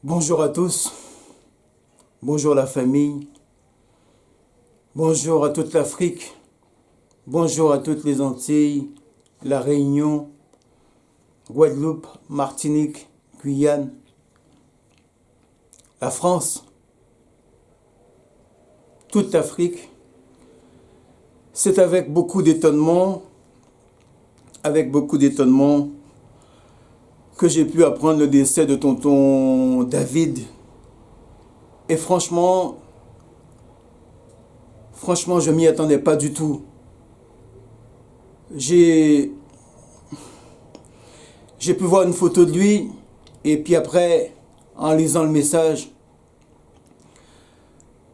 Bonjour à tous, bonjour la famille, bonjour à toute l'Afrique, bonjour à toutes les Antilles, la Réunion, Guadeloupe, Martinique, Guyane, la France, toute l'Afrique. C'est avec beaucoup d'étonnement, que j'ai pu apprendre le décès de tonton David. Et franchement, je m'y attendais pas du tout. J'ai pu voir une photo de lui, et puis après, en lisant le message,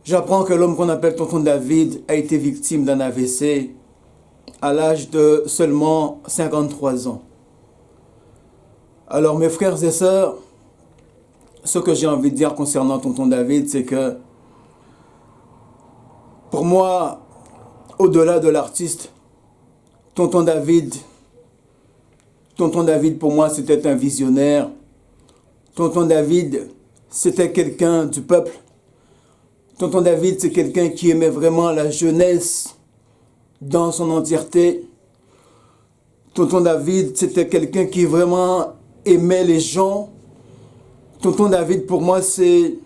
j'apprends que l'homme qu'on appelle tonton David a été victime d'un AVC à l'âge de seulement 53 ans. Alors mes frères et sœurs, ce que j'ai envie de dire concernant tonton David, c'est que pour moi, au-delà de l'artiste, tonton David pour moi c'était un visionnaire. Tonton David, c'était quelqu'un du peuple. Tonton David, c'est quelqu'un qui aimait vraiment la jeunesse dans son entièreté. Tonton David, c'était quelqu'un qui vraiment aimait les gens. Tonton David, pour moi, c'est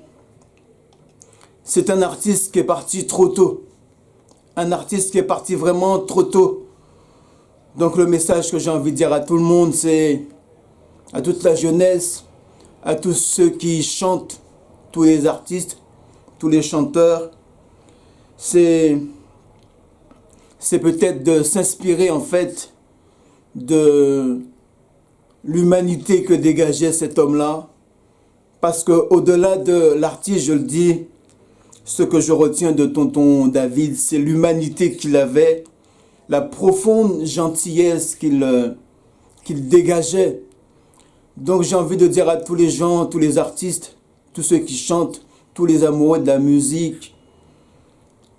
un artiste qui est parti trop tôt. Un artiste qui est parti vraiment trop tôt. Donc le message que j'ai envie de dire à tout le monde, c'est à toute la jeunesse, à tous ceux qui chantent, tous les artistes, tous les chanteurs, c'est peut-être de s'inspirer en fait de l'humanité que dégageait cet homme-là. Parce que au-delà de l'artiste, je le dis, ce que je retiens de tonton David, c'est l'humanité qu'il avait, la profonde gentillesse qu'il dégageait. Donc j'ai envie de dire à tous les gens, tous les artistes, tous ceux qui chantent, tous les amoureux de la musique,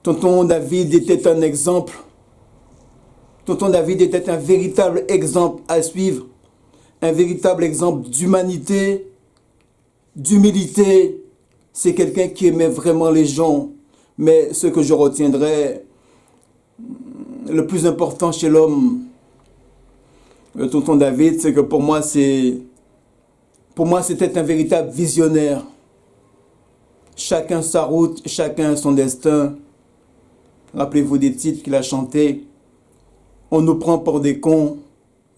tonton David était un exemple. Tonton David était un véritable exemple à suivre, un véritable exemple d'humanité, d'humilité. C'est quelqu'un qui aimait vraiment les gens. Mais ce que je retiendrai, le plus important chez l'homme, le tonton David, c'est que pour moi, c'était un véritable visionnaire. Chacun sa route, chacun son destin. Rappelez-vous des titres qu'il a chantés. On nous prend pour des cons.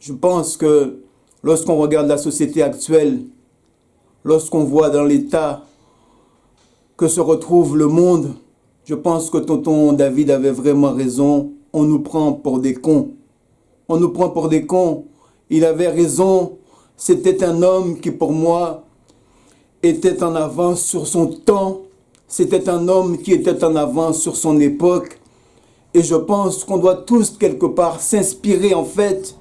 Je pense que lorsqu'on regarde la société actuelle, lorsqu'on voit dans l'état que se retrouve le monde, je pense que tonton David avait vraiment raison. On nous prend pour des cons. On nous prend pour des cons. Il avait raison. C'était un homme qui, pour moi, était en avance sur son temps. C'était un homme qui était en avance sur son époque. Et je pense qu'on doit tous, quelque part, s'inspirer, en fait,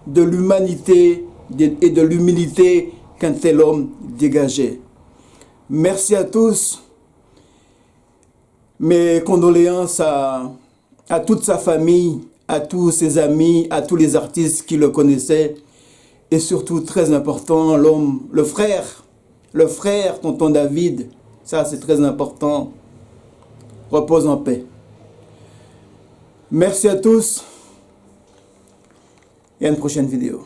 de l'humanité et de l'humilité qu'un tel homme dégageait. Merci à tous. Mes condoléances à toute sa famille, à tous ses amis, à tous les artistes qui le connaissaient. Et surtout, très important, l'homme, le frère, tonton David. Ça, c'est très important. Repose en paix. Merci à tous et à une prochaine vidéo.